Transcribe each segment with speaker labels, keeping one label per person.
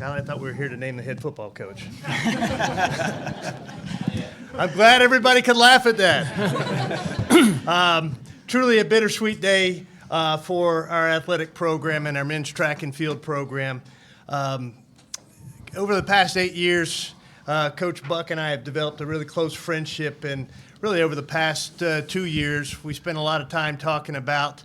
Speaker 1: God, I thought we were here to name the head football coach. I'm glad everybody could laugh at that. Truly a bittersweet day for our athletic program and our men's track and field program. Over the past 8 years, Coach Buck and I have developed a really close friendship, and really over the past 2 years, we spent a lot of time talking about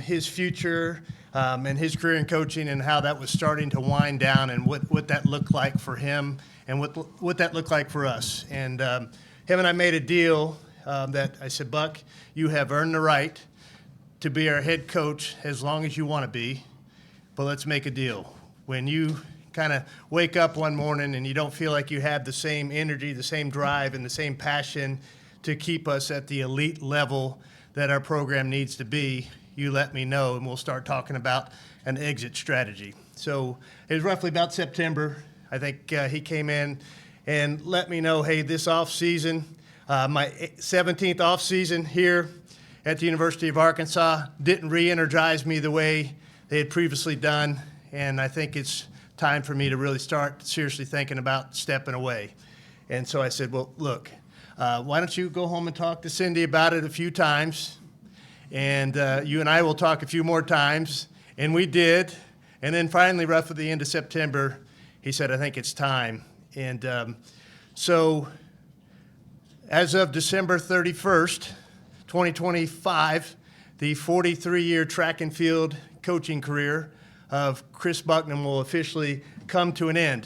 Speaker 1: his future and his career in coaching and how that was starting to wind down and what that looked like for him and what that looked like for us. And him and I made a deal that I said, Buck, you have earned the right to be our head coach as long as you want to be, but let's make a deal. When you kind of wake up one morning and you don't feel like you have the same energy, the same drive, and the same passion to keep us at the elite level that our program needs to be, you let me know, and we'll start talking about an exit strategy. So it was roughly about September. I think he came in and let me know, hey, this off season, my 17th off season here at the University of Arkansas didn't re-energize me the way they had previously done, and I think it's time for me to really start seriously thinking about stepping away. And so I said, well, look, why don't you go home and talk to Cindy about it a few times, and you and I will talk a few more times. And we did. And then finally, roughly at the end of September, he said, I think it's time. And so as of December 31st, 2025, the 43-year track and field coaching career of Chris Bucknam will officially come to an end.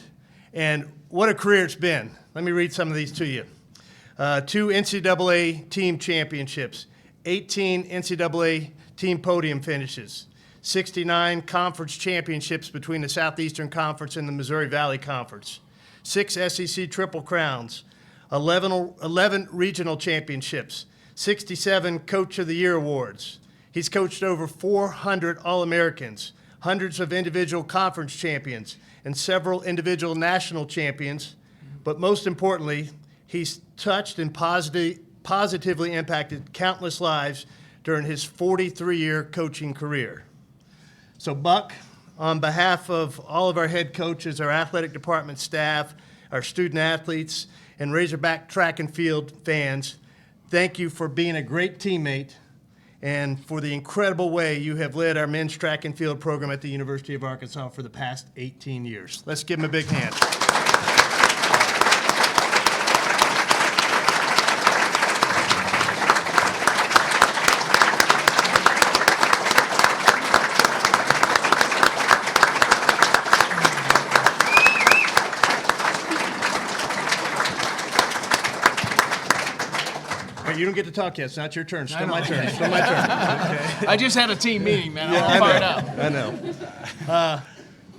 Speaker 1: And what a career it's been. Let me read some of these to you. 2 NCAA team championships, 18 NCAA team podium finishes, 69 conference championships between the Southeastern Conference and the Missouri Valley Conference, 6 SEC Triple Crowns, 11 regional championships, 67 Coach of the Year awards. He's coached over 400 All-Americans, hundreds of individual conference champions, and several individual national champions. But most importantly, he's touched and positively impacted countless lives during his 43-year coaching career. So Buck, on behalf of all of our head coaches, our athletic department staff, our student athletes, and Razorback track and field fans, thank you for being a great teammate and for the incredible way you have led our men's track and field program at the University of Arkansas for the past 18 years. Let's give him a big hand. You don't get to talk yet. It's not your turn. Still my turn. Still my turn. Okay.
Speaker 2: I just had a team meeting, man.
Speaker 1: Yeah,
Speaker 2: I'm all fired up.
Speaker 1: I know.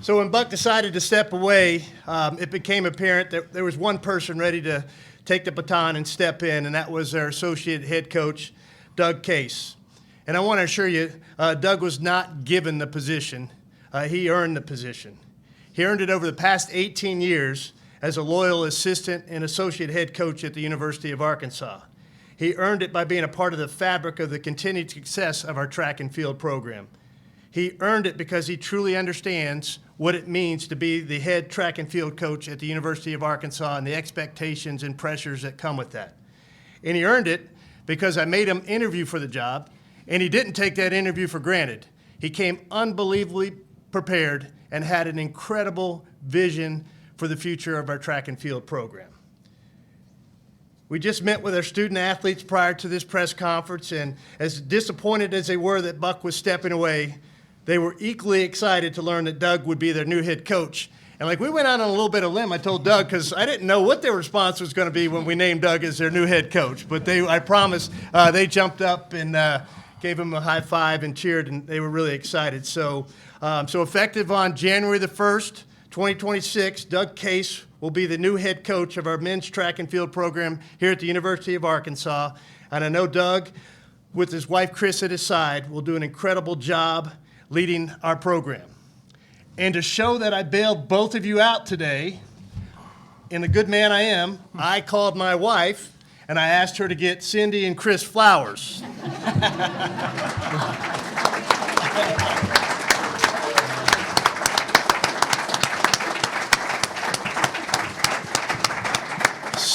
Speaker 1: So when Buck decided to step away, it became apparent that there was one person ready to take the baton and step in, and that was our associate head coach, Doug Case. And I want to assure you, Doug was not given the position. He earned the position. He earned it over the past 18 years as a loyal assistant and associate head coach at the University of Arkansas. He earned it by being a part of the fabric of the continued success of our track and field program. He earned it because he truly understands what it means to be the head track and field coach at the University of Arkansas and the expectations and pressures that come with that. And he earned it because I made him interview for the job, and he didn't take that interview for granted. He came unbelievably prepared and had an incredible vision for the future of our track and field program. We just met with our student athletes prior to this press conference, and as disappointed as they were that Buck was stepping away, they were equally excited to learn that Doug would be their new head coach. And like we went out on a little bit of limb, I told Doug, because I didn't know what their response was going to be when we named Doug as their new head coach. But I promise, they jumped up and gave him a high five and cheered, and they were really excited. So effective on January the 1st, 2026, Doug Case will be the new head coach of our men's track and field program here at the University of Arkansas. And I know Doug, with his wife Chris at his side, will do an incredible job leading our program. And to show that I bailed both of you out today, in the good man I am, I called my wife and I asked her to get Cindy and Chris flowers.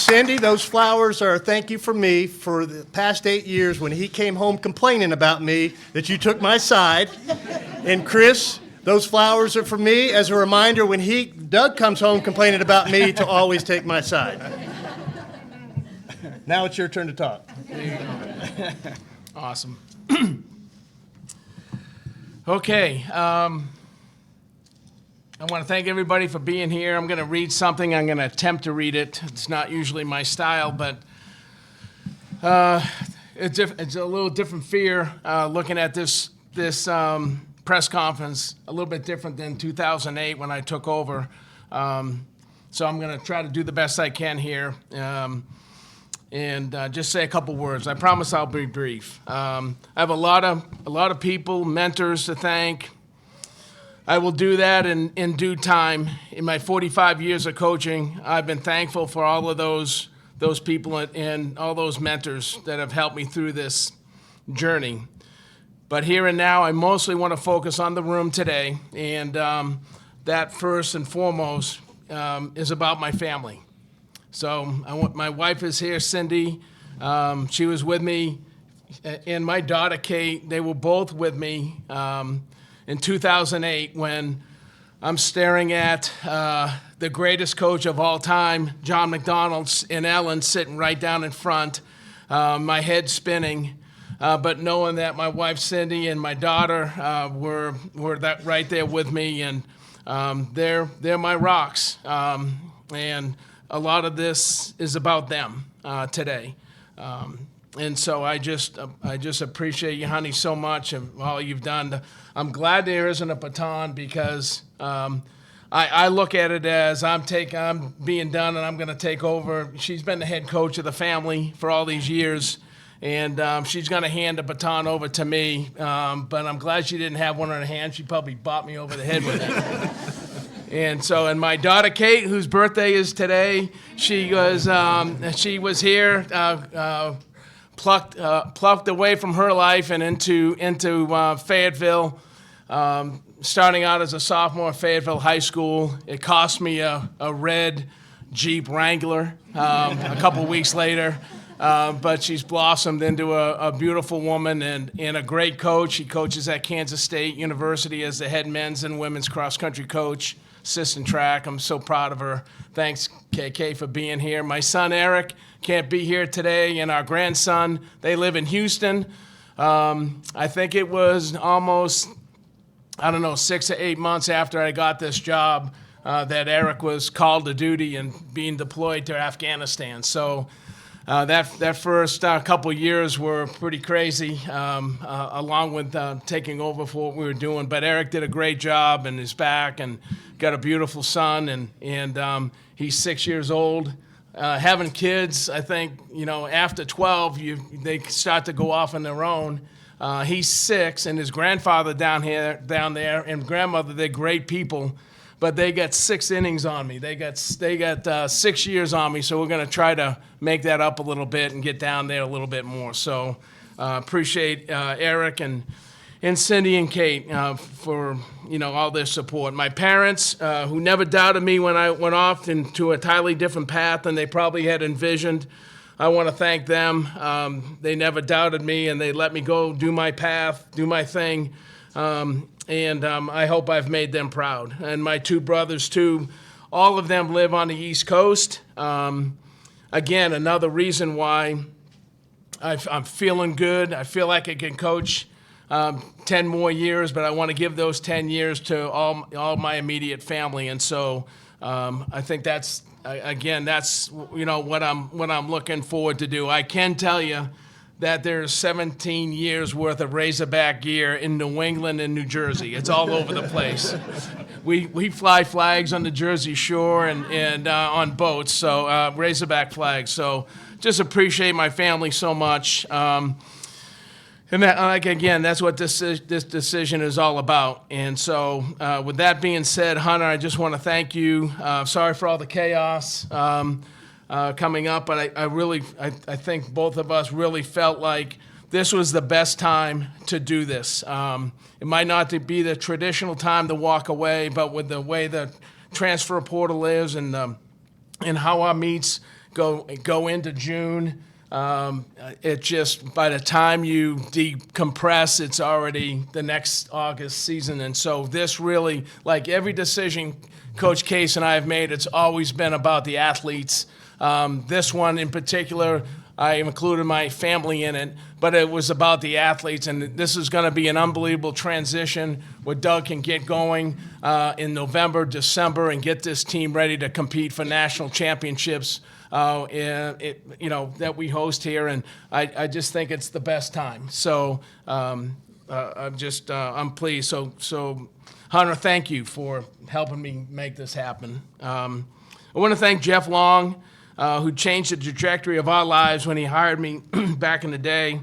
Speaker 1: Cindy, those flowers are a thank you from me for the past 8 years when he came home complaining about me that you took my side. And Chris, those flowers are for me as a reminder when Doug comes home complaining about me to always take my side. Now it's your turn to talk.
Speaker 2: There you go. Awesome. Okay. I want to thank everybody for being here. I'm going to read something. I'm going to attempt to read it. It's not usually my style, but it's a little different fear looking at this press conference, a little bit different than 2008 when I took over. So I'm going to try to do the best I can here and just say a couple words. I promise I'll be brief. I have a lot of people, mentors to thank. I will do that in due time. In my 45 years of coaching, I've been thankful for all of those people and all those mentors that have helped me through this journey. But here and now, I mostly want to focus on the room today, and that first and foremost is about my family. So my wife is here, Cindy. She was with me, and my daughter, Kate. They were both with me in 2008 when I'm staring at the greatest coach of all time, John McDonald, and Ellen sitting right down in front, my head spinning, but knowing that my wife Cindy and my daughter were that right there with me, and they're my rocks, and a lot of this is about them today. And so I just appreciate you, honey, so much and all you've done. I'm glad there isn't a baton because I look at it as I'm being done and I'm going to take over. She's been the head coach of the family for all these years, and she's going to hand the baton over to me. But I'm glad she didn't have one in her hand. She probably bopped me over the head with it. And my daughter Kate, whose birthday is today, she was here. Plucked away from her life and into Fayetteville, starting out as a sophomore at Fayetteville High School. It cost me a red Jeep Wrangler a couple weeks later, but she's blossomed into a beautiful woman and a great coach. She coaches at Kansas State University as the head men's and women's cross-country coach, assistant track. I'm so proud of her. Thanks, KK, for being here. My son, Eric, can't be here today, and our grandson, they live in Houston. I think it was almost, 6 to 8 months after I got this job that Eric was called to duty and being deployed to Afghanistan. So that first couple years were pretty crazy, along with taking over for what we were doing. But Eric did a great job and is back and got a beautiful son, and he's 6 years old. Having kids, I think, after 12, they start to go off on their own. He's 6, and his grandfather down there, and grandmother, they're great people, but they got 6 innings on me. They got 6 years on me, so we're going to try to make that up a little bit and get down there a little bit more. So appreciate Eric and Cindy and Kate for all their support. My parents, who never doubted me when I went off into a entirely different path than they probably had envisioned, I want to thank them. They never doubted me, and they let me go do my path, do my thing, and I hope I've made them proud. And my 2 brothers, too, all of them live on the East Coast. Again, another reason why I'm feeling good. I feel like I can coach 10 more years, but I want to give those 10 years to all my immediate family. And so I think that's what I'm looking forward to do. I can tell you that there's 17 years worth of Razorback gear in New England and New Jersey. It's all over the place. We fly flags on the Jersey Shore and on boats, so Razorback flags. So just appreciate my family so much. And that's what this decision is all about. And so with that being said, Hunter, I just want to thank you. Sorry for all the chaos coming up, but I think both of us really felt like this was the best time to do this. It might not be the traditional time to walk away, but with the way the transfer portal is and how our meets go into June. It just, by the time you decompress, it's already the next August season. And so this really, like every decision Coach Case and I have made, it's always been about the athletes. This one in particular, I included my family in it, but it was about the athletes, and this is going to be an unbelievable transition where Doug can get going in November, December, and get this team ready to compete for national championships that we host here, and I just think it's the best time. So I'm pleased. So Hunter, thank you for helping me make this happen. I want to thank Jeff Long, who changed the trajectory of our lives when he hired me back in the day.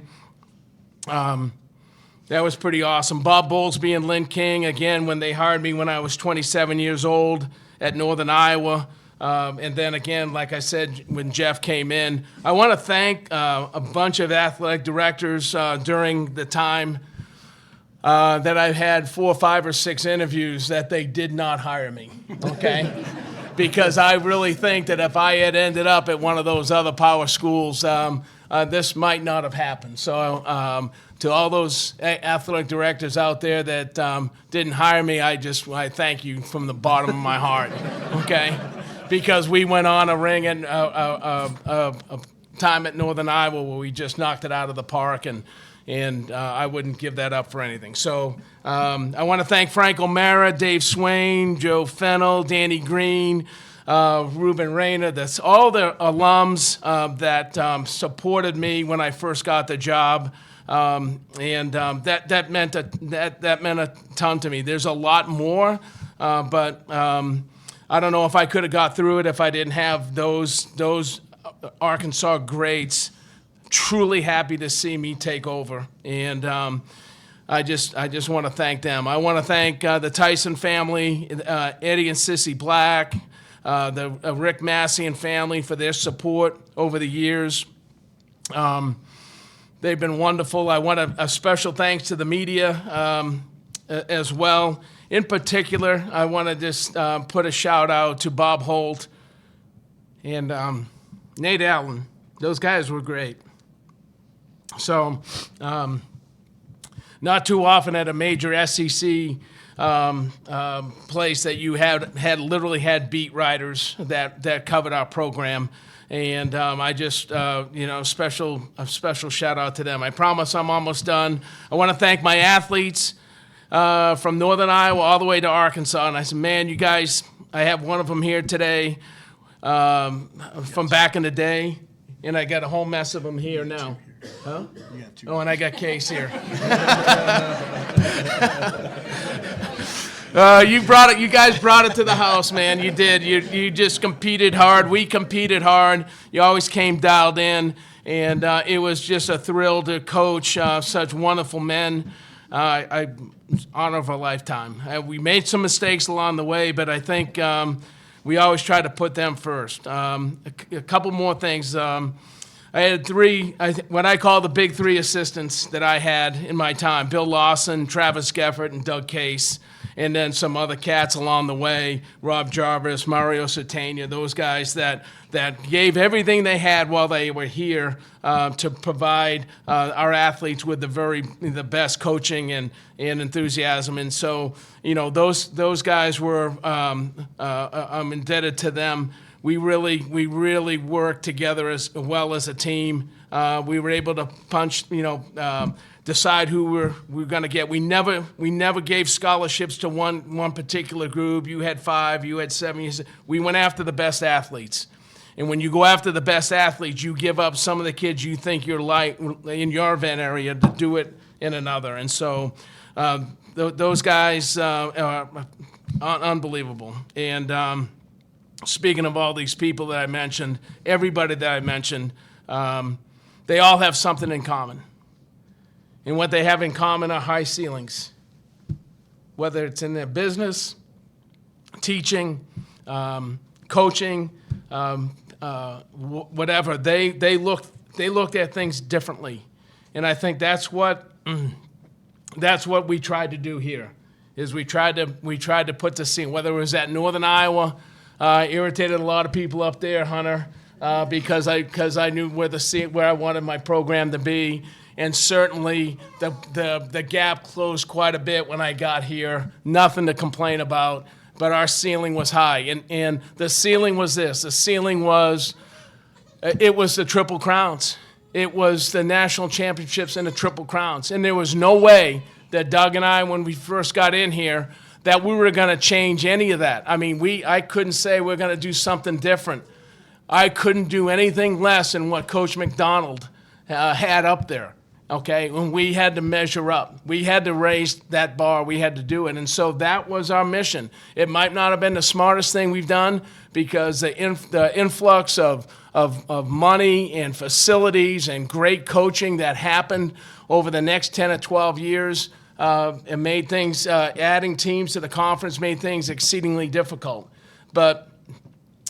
Speaker 2: That was pretty awesome. Bob Bowlesby and Lynn King, again, when they hired me when I was 27 years old at Northern Iowa. And then again, like I said, when Jeff came in, I want to thank a bunch of athletic directors during the time that I've had 4, 5, or 6 interviews that they did not hire me, okay? Because I really think that if I had ended up at one of those other power schools, this might not have happened. So to all those athletic directors out there that didn't hire me, I thank you from the bottom of my heart, okay? Because we went on a ring and a time at Northern Iowa where we just knocked it out of the park, and I wouldn't give that up for anything. So I want to thank Frank O'Mara, Dave Swain, Joe Fennell, Danny Green, Ruben Rayner. That's all the alums that supported me when I first got the job, that meant a ton to me. There's a lot more, but I don't know if I could have got through it if I didn't have those Arkansas greats truly happy to see me take over, and I just want to thank them. I want to thank the Tyson family, Eddie and Sissy Black, the Rick Massey and family for their support over the years. They've been wonderful. I want a special thanks to the media as well. In particular, I want to just put a shout out to Bob Holt and Nate Allen. Those guys were great. So, not too often at a major SEC place that you had literally had beat writers that covered our program, and I just a special shout out to them. I promise I'm almost done. I want to thank my athletes from Northern Iowa all the way to Arkansas, and I said, man, you guys, I have one of them here today from back in the day, and I got a whole mess of them here now. Huh? Oh, and I got Case here. You guys brought it to the house, man. You did. You just competed hard. We competed hard. You always came dialed in, and it was just a thrill to coach such wonderful men. Honor of a lifetime. We made some mistakes along the way, but I think we always try to put them first. A couple more things. I had what I call the big 3 assistants that I had in my time: Bill Lawson, Travis Geffert, and Doug Case, and then some other cats along the way: Rob Jarvis, Mario Satania, those guys that gave everything they had while they were here to provide our athletes with the best coaching and enthusiasm. And so, those guys were, I'm indebted to them. We really worked together as well as a team. We were able to decide who we were going to get. We never gave scholarships to one particular group. You had 5, you had 7. We went after the best athletes. And when you go after the best athletes, you give up some of the kids you think you're like in your event area to do it in another. And so those guys are unbelievable. And speaking of all these people that I mentioned, everybody that I mentioned, they all have something in common. And what they have in common are high ceilings. Whether it's in their business, teaching, coaching, whatever, they looked at things differently. And I think that's what we tried to do here, is we tried to put the scene, whether it was at Northern Iowa, irritated a lot of people up there, Hunter. because I knew where I wanted my program to be. And certainly the gap closed quite a bit when I got here. Nothing to complain about, but our ceiling was high. And the ceiling was this. The ceiling was, it was the Triple Crowns. It was the national championships and the Triple Crowns. And there was no way that Doug and I, when we first got in here, that we were going to change any of that. I mean, I couldn't say we're going to do something different. I couldn't do anything less than what Coach McDonald had up there. Okay, when we had to measure up, we had to raise that bar, we had to do it. And so that was our mission. It might not have been the smartest thing we've done because the influx of money and facilities and great coaching that happened over the next 10 or 12 years it made things, adding teams to the conference made things exceedingly difficult. But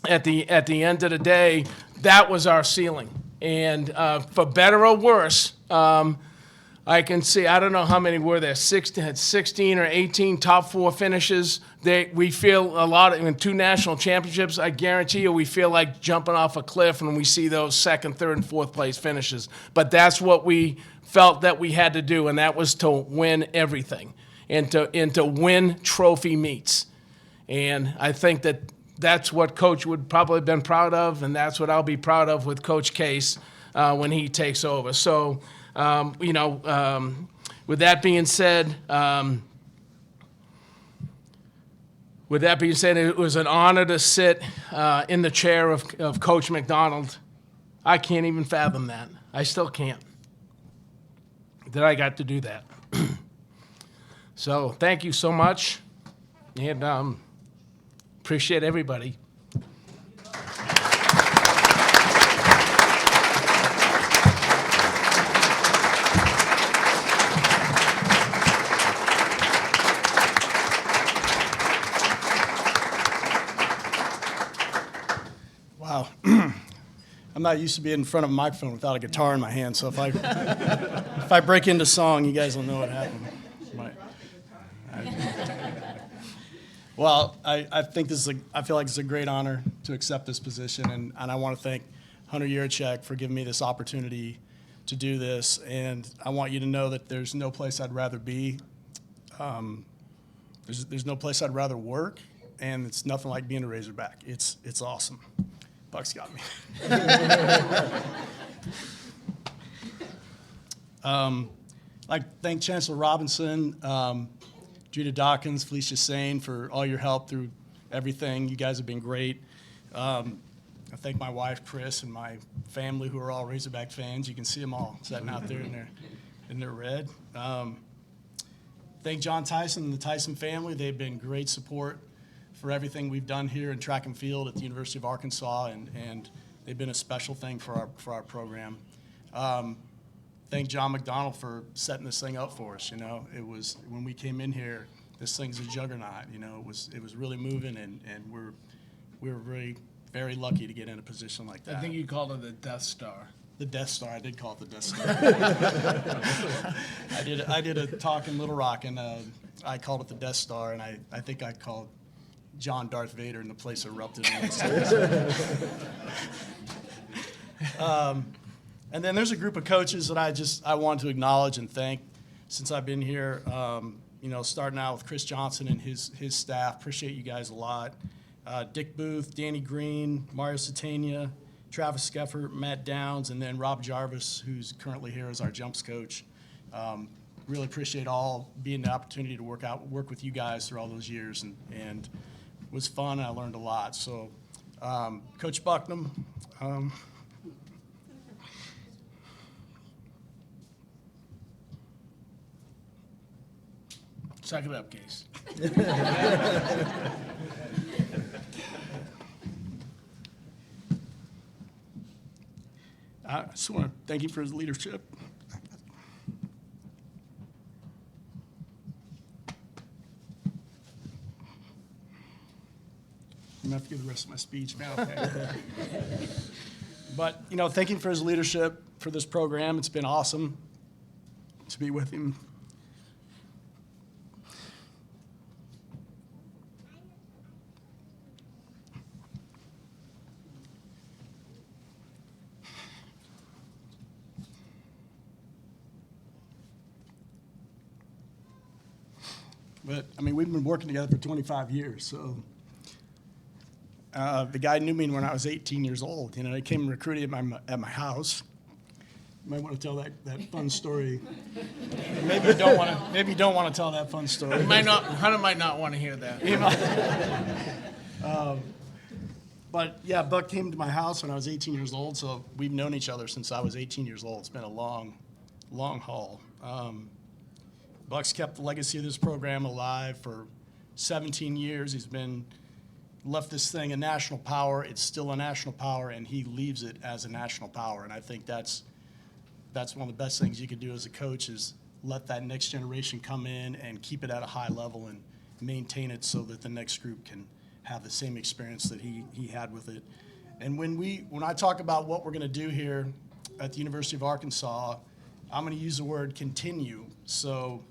Speaker 2: at the end of the day, that was our ceiling. And for better or worse, I can see, I don't know how many were there, 16 or 18 top 4 finishes. We feel a lot, in 2 national championships, I guarantee you we feel like jumping off a cliff when we see those 2nd, 3rd, and 4th place finishes. But that's what we felt that we had to do, and that was to win everything and to win trophy meets. And I think that's what Coach would probably have been proud of, and that's what I'll be proud of with Coach Case when he takes over. So, with that being said, it was an honor to sit in the chair of Coach McDonald. I can't even fathom that. I still can't. That I got to do that. So thank you so much, and appreciate everybody.
Speaker 3: Wow. I'm not used to being in front of a microphone without a guitar in my hand, so if I break into song, you guys will know what happened. Well, I think I feel like it's a great honor to accept this position, and I want to thank Hunter Yurachek for giving me this opportunity to do this, and I want you to know that there's no place I'd rather be. There's no place I'd rather work, and it's nothing like being a Razorback. It's awesome. Buck's got me. I'd like to thank Chancellor Robinson, Judah Dawkins, Felicia Sane for all your help through everything. You guys have been great. I thank my wife, Chris, and my family who are all Razorback fans. You can see them all sitting out there in their red. Thank John Tyson and the Tyson family. They've been great support for everything we've done here in track and field at the University of Arkansas, and they've been a special thing for our program. Thank John McDonald for setting this thing up for us. You know, it was when we came in here, this thing's a juggernaut. You know, it was really moving, and we were very, very lucky to get in a position like that.
Speaker 2: I think you called it the Death Star.
Speaker 3: The Death Star. I did call it the Death Star. I did a talk in Little Rock, and I called it the Death Star, and I think I called John Darth Vader, and the place erupted. And then there's a group of coaches that I want to acknowledge and thank since I've been here. You know, starting out with Chris Johnson and his staff. Appreciate you guys a lot. Dick Booth, Danny Green, Mario Satania, Travis Skeffer, Matt Downs, and then Rob Jarvis, who's currently here as our jumps coach. Really appreciate all being the opportunity to work with you guys through all those years, and it was fun. And I learned a lot. So, Coach Bucknam.
Speaker 2: Suck it up, Case.
Speaker 3: I just want to thank him for his leadership. I'm going to have to give the rest of my speech now. Okay. But, you know, thank him for his leadership for this program. It's been awesome to be with him. But, I mean, we've been working together for 25 years, so. The guy knew me when I was 18 years old. You know, he came and recruited at my house. You might want to tell that fun story. Maybe you don't want to tell that fun story.
Speaker 2: Hunter might not want to hear that.
Speaker 3: But yeah, Buck came to my house when I was 18 years old, so we've known each other since I was 18 years old. It's been a long, long haul. Buck's kept the legacy of this program alive for 17 years. He's left this thing a national power. It's still a national power, and he leaves it as a national power. And I think that's one of the best things you could do as a coach is let that next generation come in and keep it at a high level and maintain it so that the next group can have the same experience that he had with it. And when I talk about what we're going to do here at the University of Arkansas, I'm going to use the word continue. So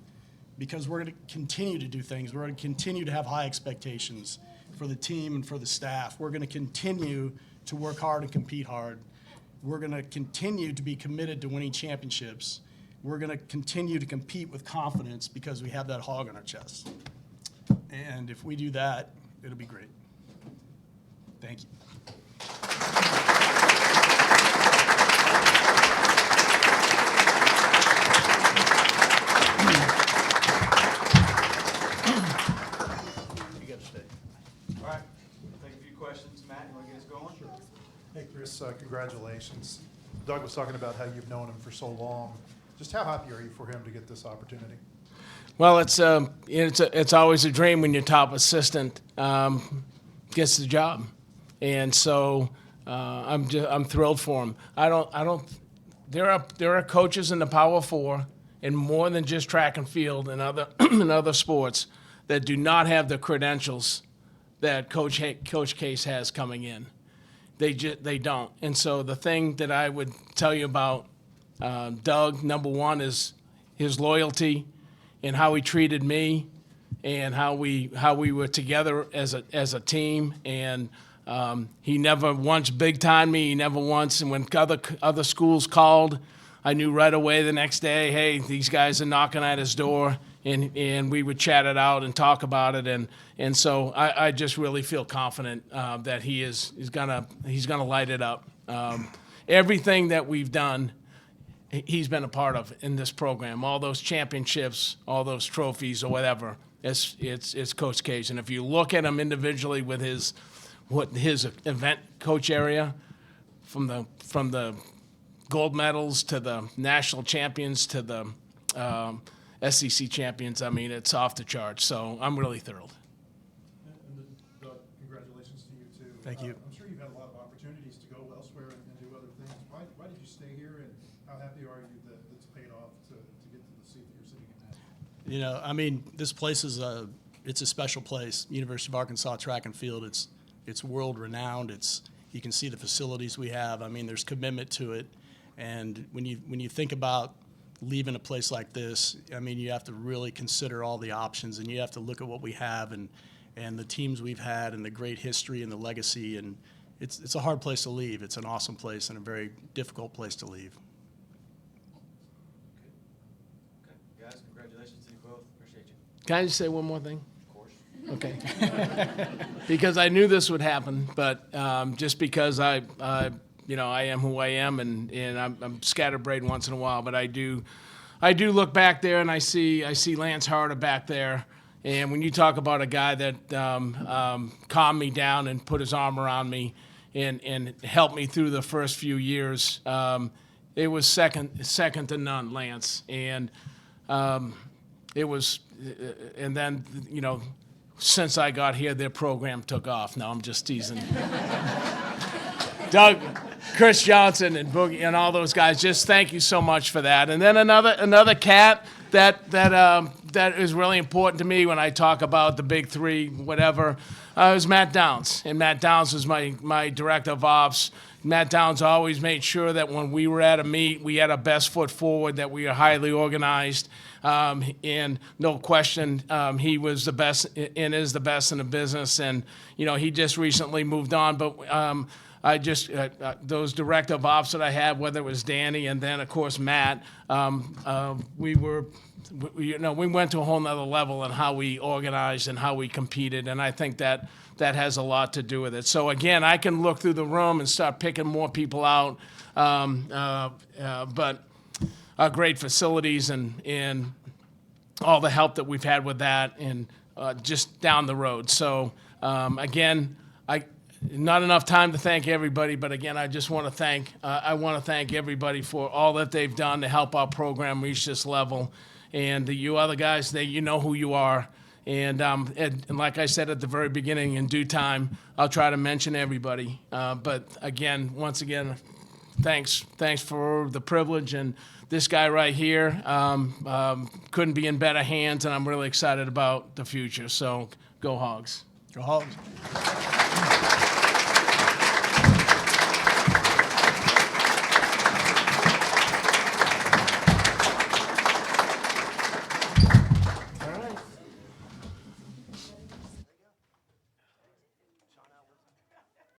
Speaker 3: because we're going to continue to do things, we're going to continue to have high expectations for the team and for the staff. We're going to continue to work hard and compete hard. We're going to continue to be committed to winning championships. We're going to continue to compete with confidence because we have that hog on our chest. And if we do that, it'll be great. Thank you.
Speaker 4: All right, we'll take a few questions. Matt, you want to get us going? Sure.
Speaker 5: Hey, Chris, congratulations. Doug was talking about how you've known him for so long. Just how happy are you for him to get this opportunity?
Speaker 2: Well, it's always a dream when your top assistant gets the job, and so I'm thrilled for him. There are coaches in the Power Four, and more than just track and field and other and other sports that do not have the credentials that Coach Case has coming in. They don't. And so the thing that I would tell you about Doug, number one, is his loyalty and how he treated me and how we were together as a team. And he never once big-timed me. He never once. And when other schools called, I knew right away the next day, hey, these guys are knocking at his door. And we would chat it out and talk about it, and so I just really feel confident that he's gonna light it up. Everything that we've done, he's been a part of in this program. All those championships, all those trophies, or whatever. It's Coach Cage, and if you look at him individually with his event coach area, from the gold medals to the national champions to the SEC champions, I mean, it's off the charts. So I'm really thrilled.
Speaker 5: And Doug, congratulations to you, too.
Speaker 3: Thank you.
Speaker 5: I'm sure you've had a lot of opportunities to go elsewhere and do other things. Why did you stay here, and how happy are you that it's paid off to get to the seat that you're sitting in now?
Speaker 3: You know, I mean, this place is it's a special place. University of Arkansas track and field. It's world renowned. You can see the facilities we have. I mean, there's commitment to it. And when you think about leaving a place like this, I mean, you have to really consider all the options, and you have to look at what we have and the teams we've had and the great history and the legacy. And it's a hard place to leave. It's an awesome place and a very difficult place to leave.
Speaker 4: Okay, guys, congratulations to you both. Appreciate you.
Speaker 2: Can I just say one more thing?
Speaker 4: Of course.
Speaker 2: Okay. Because I knew this would happen, but just because I am who I am, and I'm scatterbrained once in a while, but I do look back there and I see Lance Harder back there, and when you talk about a guy that calmed me down and put his arm around me and helped me through the first few years, it was second to none, Lance, and it was, and then since I got here, their program took off. No, I'm just teasing. Doug, Chris Johnson, and Boogie, and all those guys, just thank you so much for that. And then another cat that is really important to me when I talk about the big three, whatever, is Matt Downs. And Matt Downs was my director of ops. Matt Downs always made sure that when we were at a meet, we had our best foot forward, that we were highly organized. And no question, he was the best and is the best in the business. And, he just recently moved on. But I just, those director of ops that I had, whether it was Danny and then, of course, Matt, we were we went to a whole nother level in how we organized and how we competed, and I think that has a lot to do with it. So again, I can look through the room and start picking more people out, but great facilities and all the help that we've had with that, and just down the road. So again, not enough time to thank everybody, but again, I just want to thank everybody for all that they've done to help our program reach this level. And you other guys, you know who you are. And like I said at the very beginning, in due time, I'll try to mention everybody. But again, once again, thanks for the privilege. And this guy right here couldn't be in better hands, and I'm really excited about the future. So go Hogs.
Speaker 3: Go Hogs.